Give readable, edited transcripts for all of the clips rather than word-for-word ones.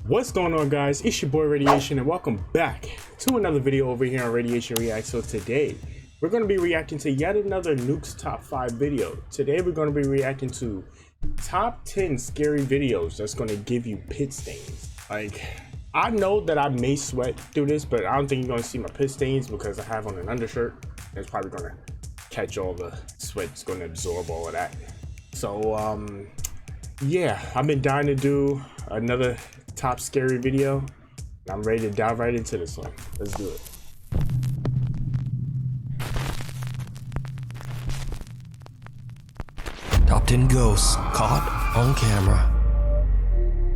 What's going on, guys? It's your boy Radiation and welcome back to another video over here on Radiation React. So today we're going to be reacting to yet another Nukes top 5 video. Today we're going to be reacting to top 10 scary videos that's going to give you pit stains. Like, I know that I may sweat through this, but I don't think you're going to see my pit stains because I have on an undershirt. It's probably going to catch all the sweat. It's going to absorb all of that. So yeah, I've been dying to do another top scary video, and I'm ready to dive right into this one. Let's do it. Top 10 ghosts caught on camera.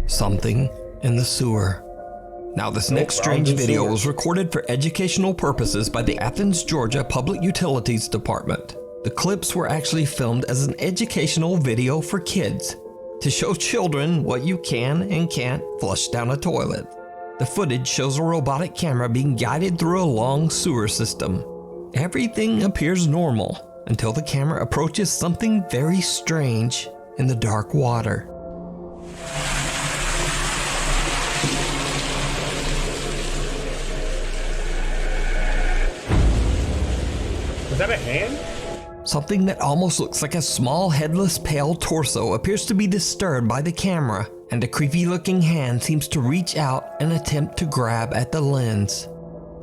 Something in the sewer. Now this next strange video was recorded for educational purposes by the Athens, Georgia Public Utilities Department. The clips were actually filmed as an educational video for kids, to show children what you can and can't flush down a toilet. The footage shows a robotic camera being guided through a long sewer system. Everything appears normal until the camera approaches something very strange in the dark water. Was that a hand? Something that almost looks like a small headless pale torso appears to be disturbed by the camera, and a creepy looking hand seems to reach out and attempt to grab at the lens.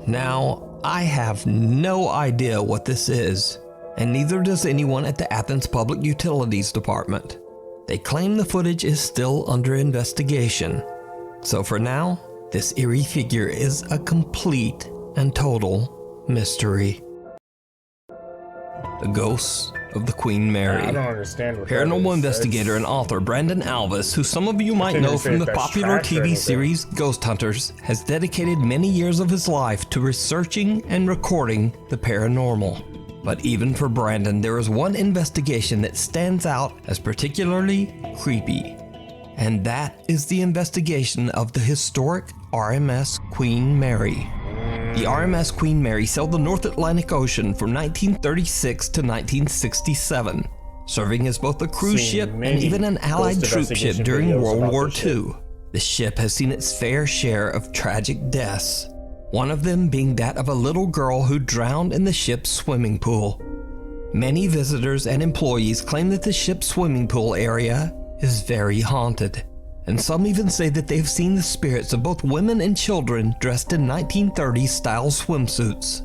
Now, I have no idea what this is, and neither does anyone at the Athens Public Utilities Department. They claim the footage is still under investigation. So for now, this eerie figure is a complete and total mystery. The Ghosts of the Queen Mary. I don't understand what Paranormal investigator and author Brandon Alvis, who some of you might know from the popular TV series Ghost Hunters, has dedicated many years of his life to researching and recording the paranormal. But even for Brandon, there is one investigation that stands out as particularly creepy. And that is the investigation of the historic RMS Queen Mary. The RMS Queen Mary sailed the North Atlantic Ocean from 1936 to 1967, serving as both a cruise ship and even an Allied troop ship during World War II. The ship has seen its fair share of tragic deaths, one of them being that of a little girl who drowned in the ship's swimming pool. Many visitors and employees claim that the ship's swimming pool area is very haunted, and some even say that they've seen the spirits of both women and children dressed in 1930s style swimsuits.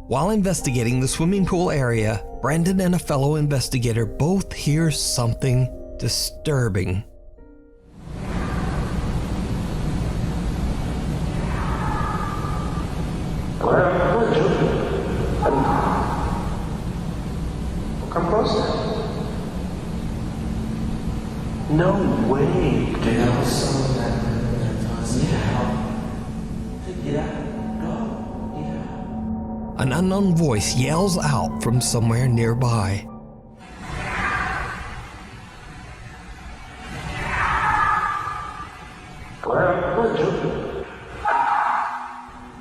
While investigating the swimming pool area, Brandon and a fellow investigator both hear something disturbing. Come closer. No way, dude. Yeah. Get out. Go. Yeah. An unknown voice yells out from somewhere nearby.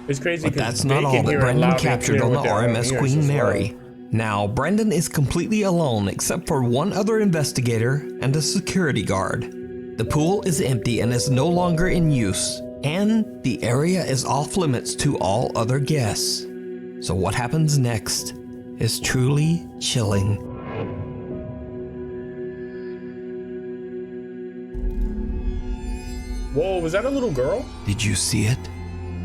It's crazy. But that's not all that Brandon captured on the RMS Queen Mary. Now, Brandon is completely alone except for one other investigator and a security guard. The pool is empty and is no longer in use, and the area is off limits to all other guests. So what happens next is truly chilling. Whoa, was that a little girl? Did you see it?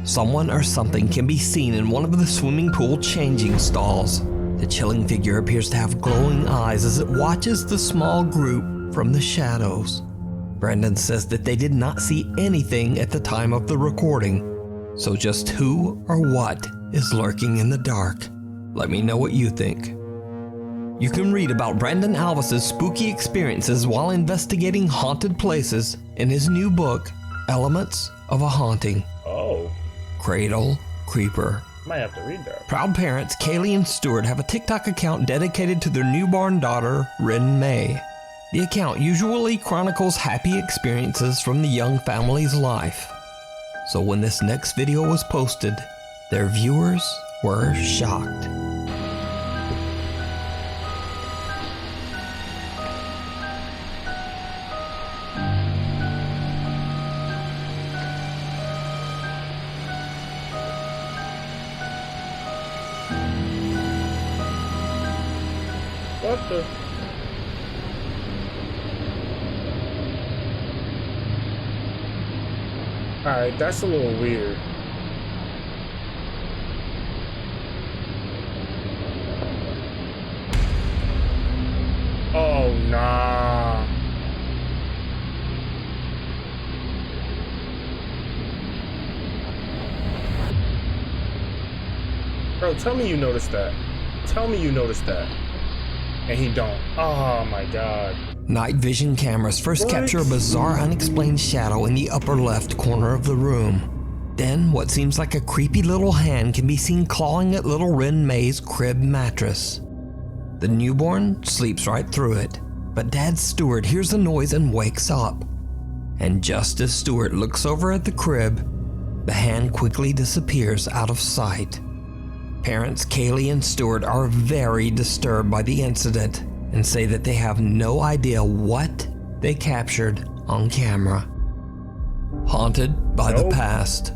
Someone or something can be seen in one of the swimming pool changing stalls. The chilling figure appears to have glowing eyes as it watches the small group from the shadows. Brandon says that they did not see anything at the time of the recording, so just who or what is lurking in the dark? Let me know what you think. You can read about Brandon Alvis's spooky experiences while investigating haunted places in his new book, Elements of a Haunting. Oh. Cradle Creeper. Might have to read that. Proud parents Kaylee and Stuart have a TikTok account dedicated to their newborn daughter, Rin May. The account usually chronicles happy experiences from the young family's life. So when this next video was posted, their viewers were shocked. What the? Alright, that's a little weird. Oh, nah. Bro, tell me you noticed that. Tell me you noticed that. And he don't. Oh my god. Night vision cameras first capture a bizarre unexplained shadow in the upper left corner of the room. Then what seems like a creepy little hand can be seen clawing at little Ren May's crib mattress. The newborn sleeps right through it, but Dad Stewart hears the noise and wakes up. And just as Stewart looks over at the crib, the hand quickly disappears out of sight. Parents Kaylee and Stewart are very disturbed by the incident and say that they have no idea what they captured on camera. Haunted by the past.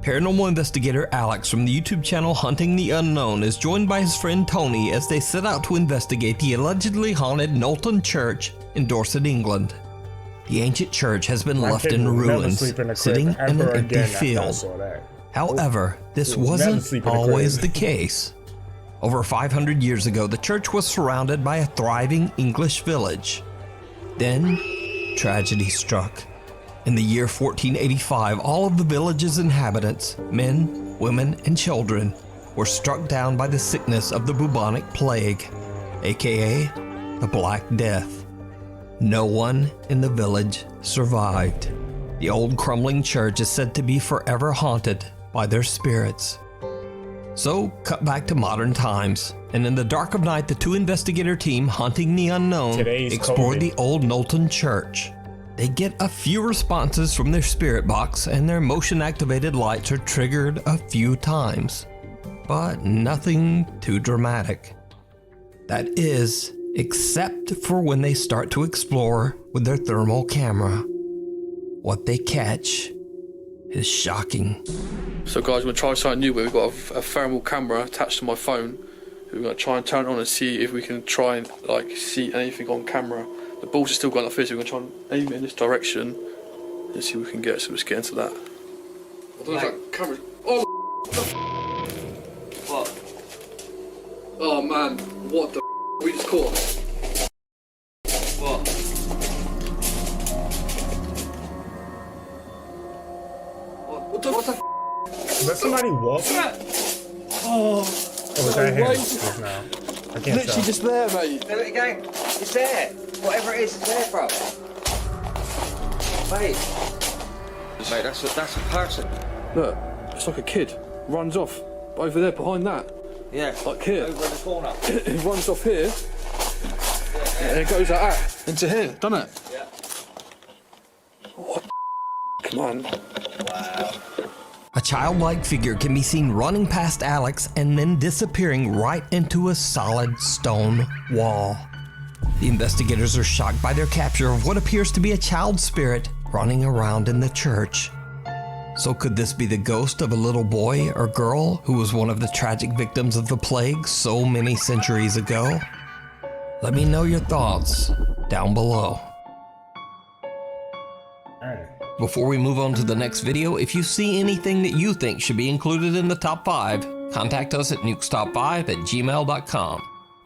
Paranormal investigator Alex from the YouTube channel Hunting the Unknown is joined by his friend Tony as they set out to investigate the allegedly haunted Knowlton Church in Dorset, England. The ancient church has been left in ruins, sitting in an empty field. However, this wasn't always the case. Over 500 years ago, the church was surrounded by a thriving English village. Then, tragedy struck. In the year 1485, all of the village's inhabitants, men, women, and children, were struck down by the sickness of the bubonic plague, aka the Black Death. No one in the village survived. The old crumbling church is said to be forever haunted by their spirits. So, cut back to modern times, and in the dark of night, the two investigator team Hunting the Unknown explored the old Knowlton Church. They get a few responses from their spirit box, and their motion-activated lights are triggered a few times, but nothing too dramatic. That is, except for when they start to explore with their thermal camera. What they catch is shocking. So guys, we're going to try something new where we've got a thermal camera attached to my phone. We're going to try and turn it on and see if we can try and see anything on camera. The balls are still going like this, so we're going to try and aim it in this direction and see what we can get. So let's get into that. I don't know if that camera... Oh, what? Oh man, what the we just caught? What? What the Is that somebody walking? Oh, was that him just now? I can't literally tell. just there, mate. There it go. It's there. Whatever it is, it's there, bro. Mate. Mate, that's a person. Look, it's like a kid. Runs off over there behind that. Yeah. Like here. Over in the corner. It runs off here. And it goes like that. Into here, doesn't it? Yeah. What the come on. Wow. A childlike figure can be seen running past Alex and then disappearing right into a solid stone wall. The investigators are shocked by their capture of what appears to be a child spirit running around in the church. So could this be the ghost of a little boy or girl who was one of the tragic victims of the plague so many centuries ago? Let me know your thoughts down below. Before we move on to the next video, if you see anything that you think should be included in the top 5, contact us at nukestop5@gmail.com.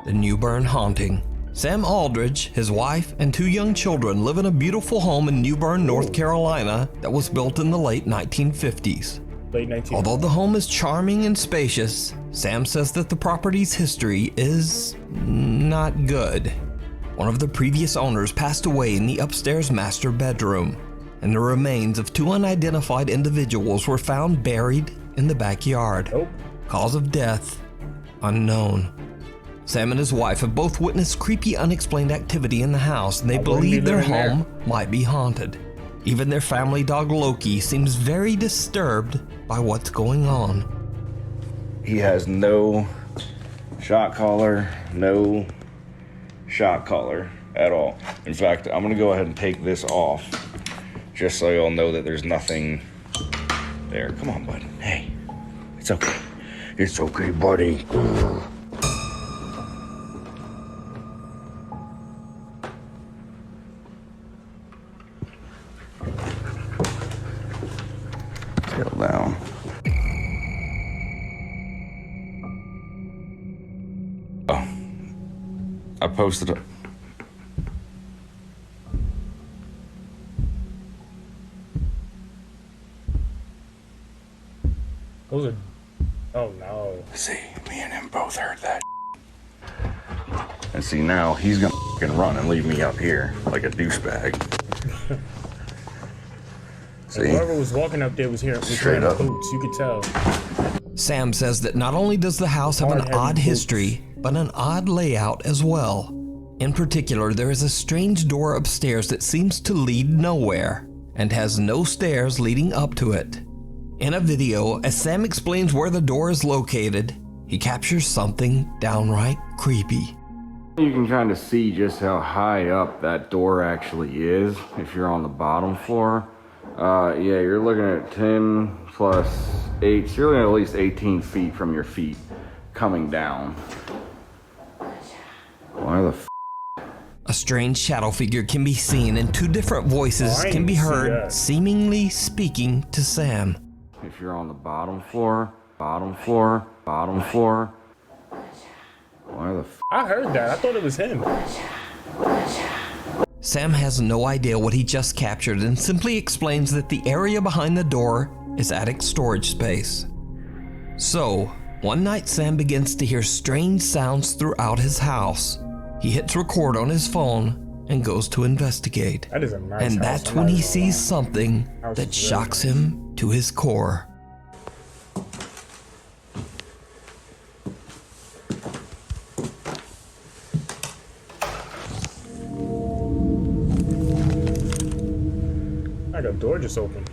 The Newburn Haunting. Sam Aldridge, his wife, and 2 young children live in a beautiful home in Newburn, North Carolina that was built in the late 1950s. Although the home is charming and spacious, Sam says that the property's history is not good. One of the previous owners passed away in the upstairs master bedroom, and the remains of 2 unidentified individuals were found buried in the backyard. Cause of death unknown. Sam and his wife have both witnessed creepy, unexplained activity in the house, and they believe their home might be haunted. Even their family dog Loki seems very disturbed by what's going on. He has no shot collar, no shot collar at all. In fact, I'm gonna go ahead and take this off just so y'all know that there's nothing there. Come on, bud. Hey, it's okay. It's okay, buddy. Chill down. Oh. I posted it. Those are. Oh no. See, me and him both heard that. And see, now he's gonna fucking run and leave me up here like a douchebag. See? Whoever was walking up there was here. Straight up. Boots, you could tell. Sam says that not only does the house have an odd history, but an odd layout as well. In particular, there is a strange door upstairs that seems to lead nowhere and has no stairs leading up to it. In a video, as Sam explains where the door is located, he captures something downright creepy. You can kind of see just how high up that door actually is if you're on the bottom floor. Yeah, you're looking at 10 plus 8, so you're looking at least 18 feet from your feet coming down. Why the f? A strange shadow figure can be seen and two different voices can be heard seemingly speaking to Sam. If you're on the bottom floor, bottom floor, bottom floor. Why the f? I heard that. I thought it was him. Sam has no idea what he just captured and simply explains that the area behind the door is attic storage space. So, one night Sam begins to hear strange sounds throughout his house. He hits record on his phone and goes to investigate. That is a nice and house. that's when he sees something that shocks him to his core. Like a door just opened.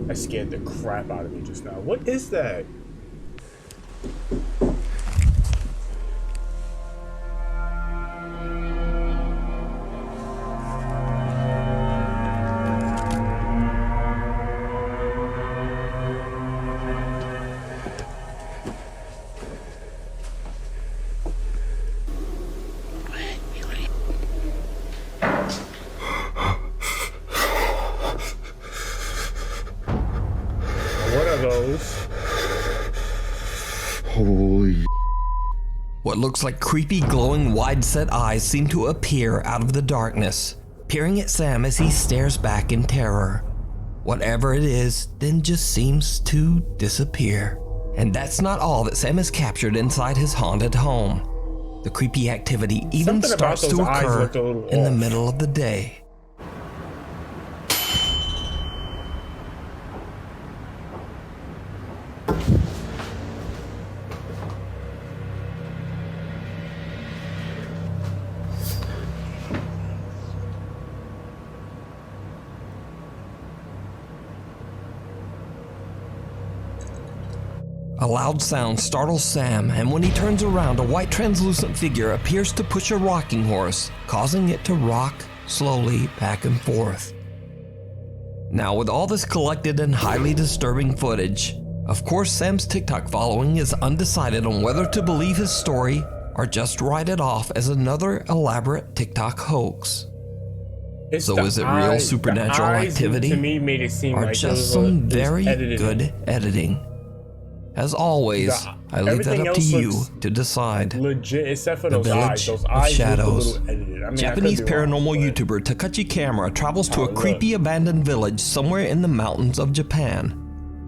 That scared the crap out of me just now. What is that? What are those? Holy. What looks like creepy, glowing, wide-set eyes seem to appear out of the darkness, peering at Sam as he stares back in terror. Whatever it is, then just seems to disappear. And that's not all that Sam has captured inside his haunted home. The creepy activity even starts to occur in the middle of the day. A loud sound startles Sam, and when he turns around, a white translucent figure appears to push a rocking horse, causing it to rock slowly back and forth. Now, with all this collected and highly disturbing footage, of course Sam's TikTok following is undecided on whether to believe his story or just write it off as another elaborate TikTok hoax. So is it real supernatural activity, to me made it seem or like just some very good editing? As always, I leave that up to you to decide. Legit, except for The those eyes. Village Those of eyes Shadows. look a little edited. I mean, Japanese I could be wrong, paranormal but YouTuber Takachi Camera travels to a look. creepy abandoned village somewhere in the mountains of Japan.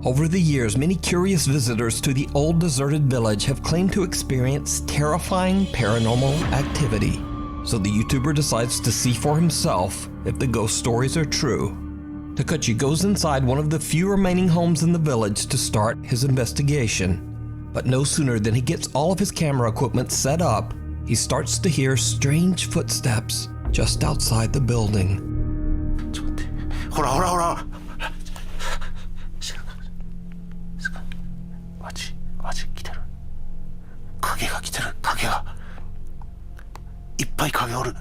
Over the years, many curious visitors to the old deserted village have claimed to experience terrifying paranormal activity. So the YouTuber decides to see for himself if the ghost stories are true. Takachi goes inside one of the few remaining homes in the village to start his investigation. But no sooner than he gets all of his camera equipment set up, he starts to hear strange footsteps just outside the building. ほらほらほらマジ来てる影が来てる影がいっぱい影おる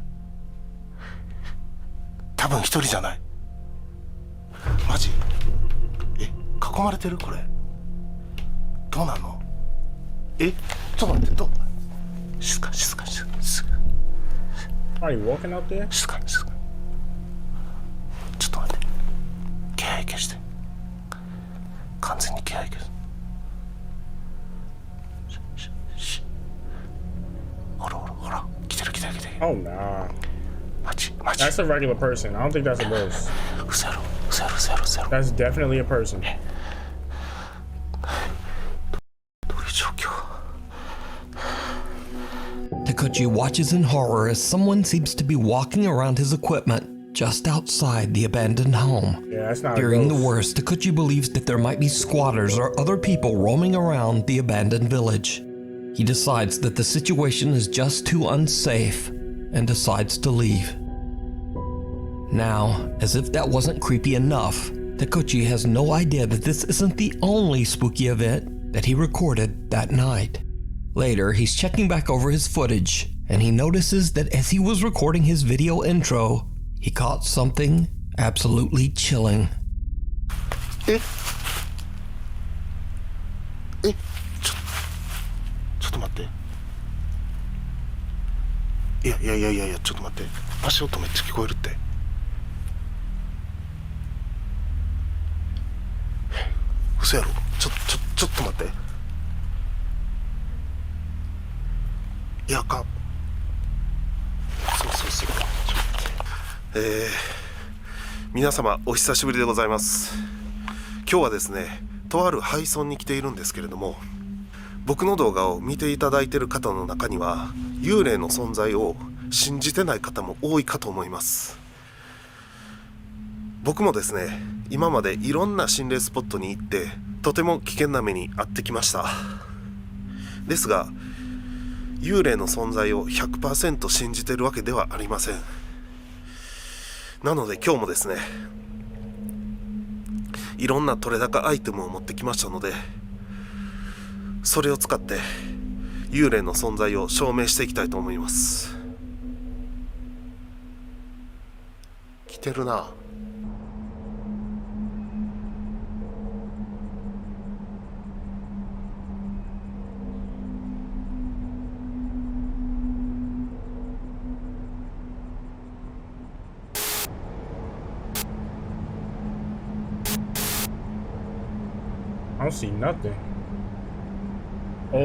多分一人じゃないマジ囲まれてるこれどうなんのちょっと待って静か Are you walking out there? 静かちょっと待って消して。完全に気配消す。ほらほらほら、来てる来てる来てる。 Oh nah. 待ち待ち。 That's a regular person. I don't think that's a ghost. 嘘やろ嘘やろ嘘やろ嘘やろ。 That's definitely a person. どういう状況。 Takuchi watches in horror as someone seems to be walking around his equipment just outside the abandoned home. Yeah, that's not Fearing a the ghost. worst, Takuchi believes that there might be squatters or other people roaming around the abandoned village. He decides that the situation is just too unsafe and decides to leave. Now, as if that wasn't creepy enough, Takuchi has no idea that this isn't the only spooky event that he recorded that night. Later, he's checking back over his footage, and he notices that as he was recording his video intro, he caught something absolutely chilling. ええちょっと待って。いやちょっと待って。足音めっちゃ聞こえるって。嘘やろ。ちょっと待って。いやあかん。そう皆様お久しぶりでございます。今日はですね、とある廃村に来ているんですけれども、僕の動画を見ていただいている方の中には幽霊の存在を信じてない方も多いかと思います。僕もですね、今までいろんな心霊スポットに行ってとても危険な目に遭ってきました。ですが幽霊の存在を 100% 信じているわけではありません。なので今日もですね、いろんな取れ高アイテムを持ってきましたので、それを使って幽霊の存在を証明していきたいと思います。来てるな。I don't see nothing. Oh.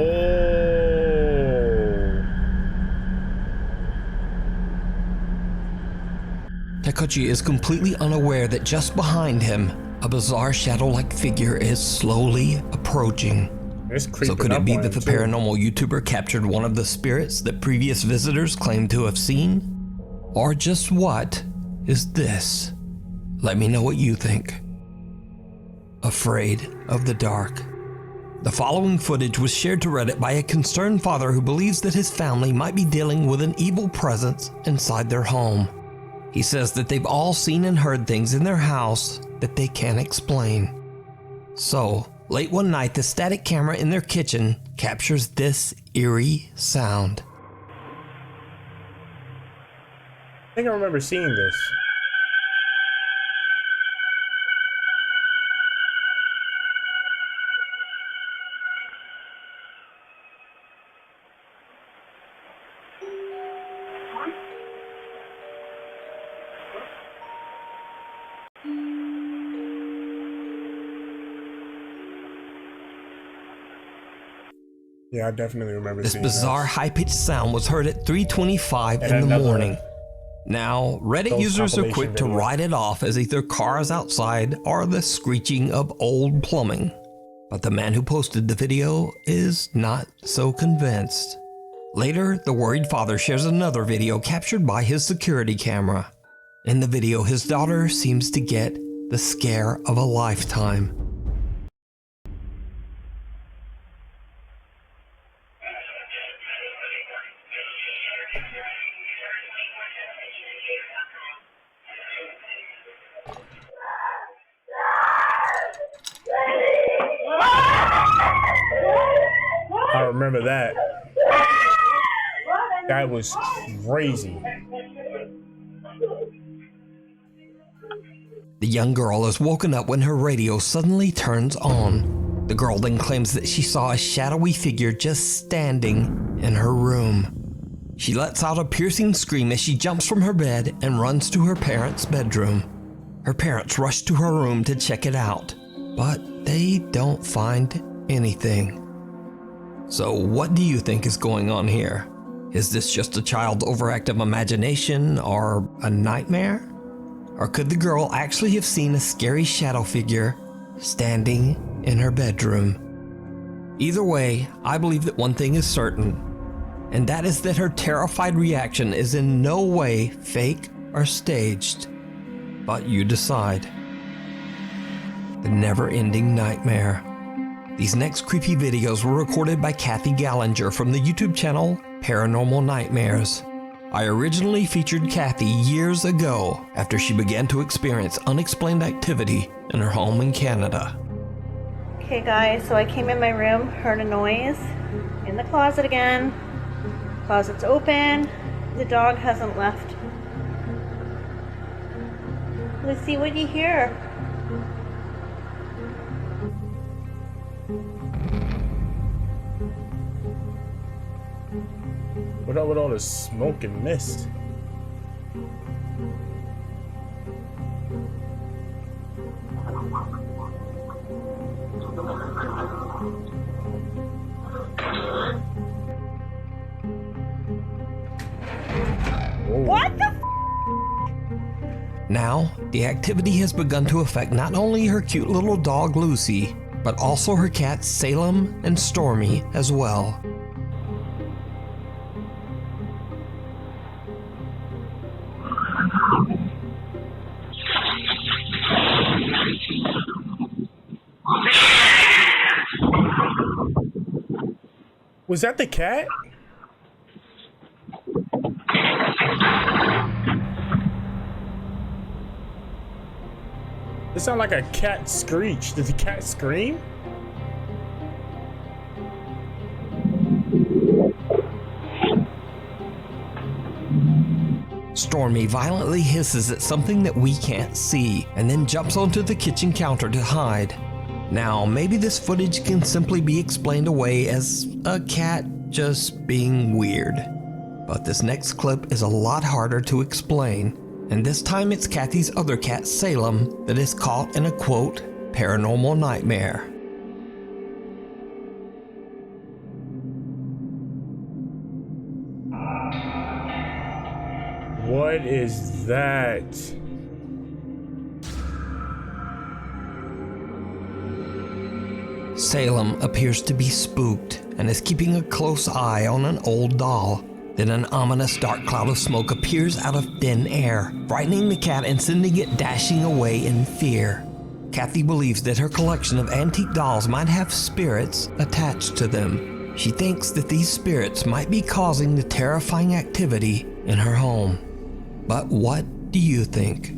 Takuchi is completely unaware that just behind him, a bizarre shadow-like figure is slowly approaching. It's creeping So could up it be on that the him, too. paranormal YouTuber captured one of the spirits that previous visitors claimed to have seen? Or just what is this? Let me know what you think. Afraid of the dark. The following footage was shared to Reddit by a concerned father who believes that his family might be dealing with an evil presence inside their home. He says that they've all seen and heard things in their house that they can't explain. So, late one night, the static camera in their kitchen captures this eerie sound. I think I remember seeing this. Yeah, I definitely remember This seeing bizarre this. high-pitched sound was heard at 3:25 And in the another morning. Now, Reddit ghost users are quick compilation to video. write it off as either cars outside or the screeching of old plumbing. But the man who posted the video is not so convinced. Later, the worried father shares another video captured by his security camera. In the video, his daughter seems to get the scare of a lifetime. I remember that. That was crazy. The young girl is woken up when her radio suddenly turns on. The girl then claims that she saw a shadowy figure just standing in her room. She lets out a piercing scream as she jumps from her bed and runs to her parents' bedroom. Her parents rush to her room to check it out, but they don't find anything. So what do you think is going on here? Is this just a child's overactive imagination or a nightmare? Or could the girl actually have seen a scary shadow figure standing in her bedroom? Either way, I believe that one thing is certain, and that is that her terrified reaction is in no way fake or staged. But you decide. The never-ending nightmare. These next creepy videos were recorded by Kathy Gallinger from the YouTube channel Paranormal Nightmares. I originally featured Kathy years ago after she began to experience unexplained activity in her home in Canada. Okay guys, so I came in my room, heard a noise in the closet again. Closet's open. The dog hasn't left. Let's see what you hear. What up with all this smoke and mist? What the Now, the activity has begun to affect not only her cute little dog Lucy, but also her cats Salem and Stormy as well. Was that the cat? It sounded like a cat screech. Did the cat scream? Stormy violently hisses at something that we can't see and then jumps onto the kitchen counter to hide. Now, maybe this footage can simply be explained away as a cat just being weird. But this next clip is a lot harder to explain, and this time it's Kathy's other cat, Salem, that is caught in a quote, paranormal nightmare. What is that? Salem appears to be spooked and is keeping a close eye on an old doll. Then an ominous dark cloud of smoke appears out of thin air, frightening the cat and sending it dashing away in fear. Kathy believes that her collection of antique dolls might have spirits attached to them. She thinks that these spirits might be causing the terrifying activity in her home. But what do you think?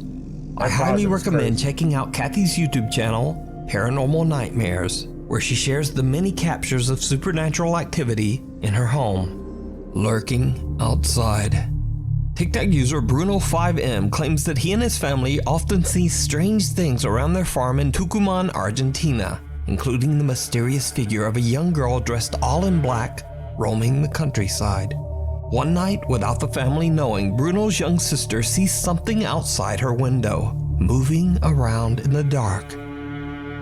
I highly recommend checking out Kathy's YouTube channel, Paranormal Nightmares, where she shares the many captures of supernatural activity in her home, lurking outside. TikTok user Bruno5M claims that he and his family often see strange things around their farm in Tucumán, Argentina, including the mysterious figure of a young girl dressed all in black, roaming the countryside. One night, without the family knowing, Bruno's young sister sees something outside her window, moving around in the dark.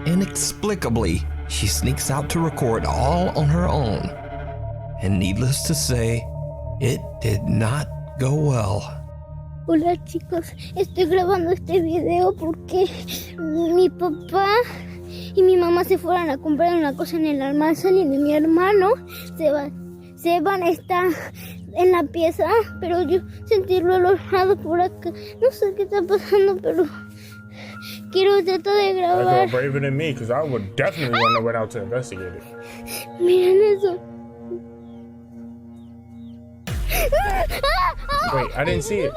Inexplicably, she sneaks out to record all on her own. And needless to say, it did not go well. Hola chicos, estoy grabando este video porque mi papá y mi mamá se fueron a comprar una cosa en el almacén y mi hermano Seban está en la pieza, pero yo sentirlo alojado por acá. No sé qué está pasando, pero quiero tratar de grabar. That's braver than me, because I would definitely want to went out to investigate it. Miren eso. Wait, I didn't see it.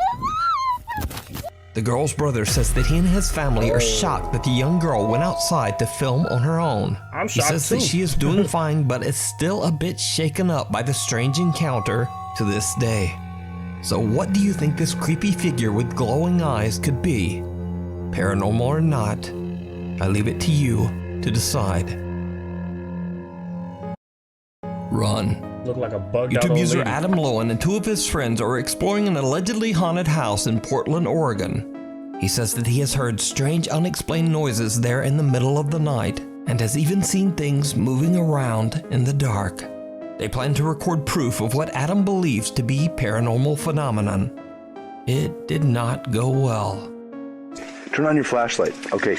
The girl's brother says that he and his family are shocked that the young girl went outside to film on her own. I'm He shocked says too. that she is doing fine, but is still a bit shaken up by the strange encounter to this day. So what do you think this creepy figure with glowing eyes could be? Paranormal or not, I leave it to you to decide. Run. Look like a bugged out YouTube old user lady. Adam Lowen and two of his friends are exploring an allegedly haunted house in Portland, Oregon. He says that he has heard strange unexplained noises there in the middle of the night and has even seen things moving around in the dark. They plan to record proof of what Adam believes to be paranormal phenomenon. It did not go well. Turn on your flashlight. Okay.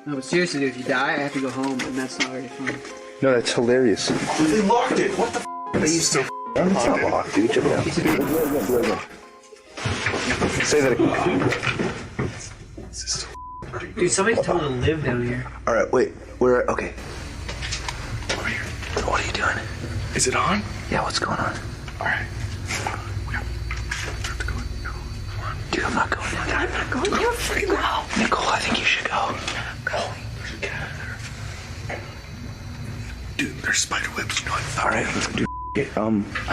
No, but seriously, dude, if you die, I have to go home, and that's not very fun. No, that's hilarious. They locked it. What the f? This is so it's not locked, dude. Check it out. Say that again. Dude, somebody's told to live down here. All right, wait. We're okay. Over here. What are you doing? Is it on? Yeah, what's going on? All right. Dude, I'm not going down there. I'm not going. You're freaking out. Nicole, I think you should go. Go. There's a cat in there. Dude, there's spider webs. You know what? All right, let's do it.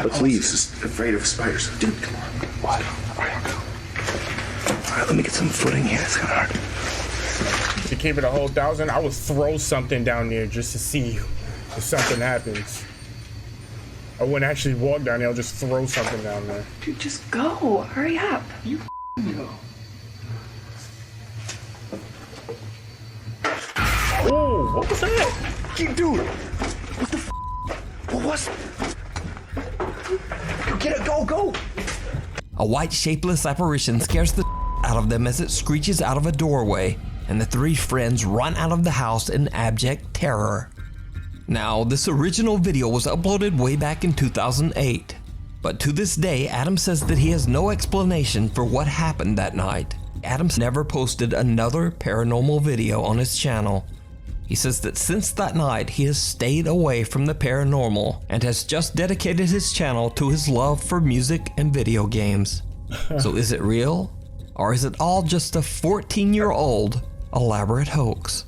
Let's leave. Just afraid of spiders. Dude, come on. What? All right, I'll go. All right, let me get some footing here. It's kind of hard. To keep it a whole thousand, I would throw something down there just to see if something happens. I wouldn't actually walk down there, I'll just throw something down there. Dude, just go. Hurry up. You go. Oh, what was that? Dude, what the f? What was? Go get it. Go. A white shapeless apparition scares the out of them as it screeches out of a doorway, and the three friends run out of the house in abject terror. Now, this original video was uploaded way back in 2008, but to this day, Adam says that he has no explanation for what happened that night. Adam's never posted another paranormal video on his channel. He says that since that night, he has stayed away from the paranormal and has just dedicated his channel to his love for music and video games. So is it real? Or is it all just a 14-year-old elaborate hoax?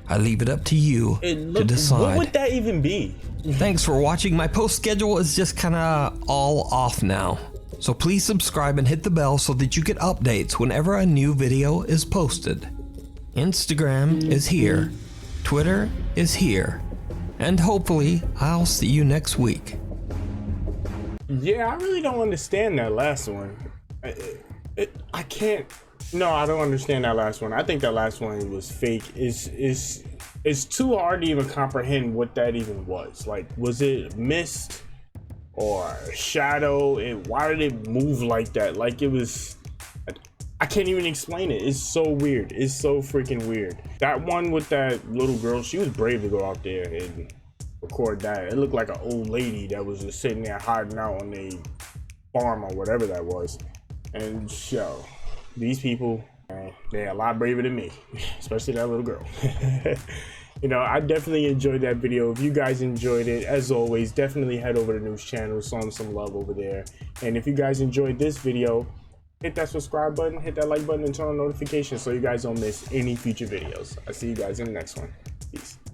I leave it up to you to decide. What would that even be? Thanks for watching. My post schedule is just kinda all off now. So please subscribe and hit the bell so that you get updates whenever a new video is posted. Instagram is here. Twitter is here. And hopefully I'll see you next week. Yeah, I really don't understand that last one. I can't. No, I don't understand that last one. I think that last one was fake. It's too hard to even comprehend what that even was. Like, was it mist or shadow? Why did it move like that? Like, it was. I can't even explain it. It's so weird. It's so freaking weird. That one with that little girl, she was brave to go out there and record that. It looked like an old lady that was just sitting there hiding out on a farm or whatever that was. And yo, these people, they're a lot braver than me, especially that little girl. You know, I definitely enjoyed that video. If you guys enjoyed it, as always, definitely head over to Nukes channel, show them some love over there. And if you guys enjoyed this video, hit that subscribe button, hit that like button, and turn on notifications so you guys don't miss any future videos. I'll see you guys in the next one. Peace.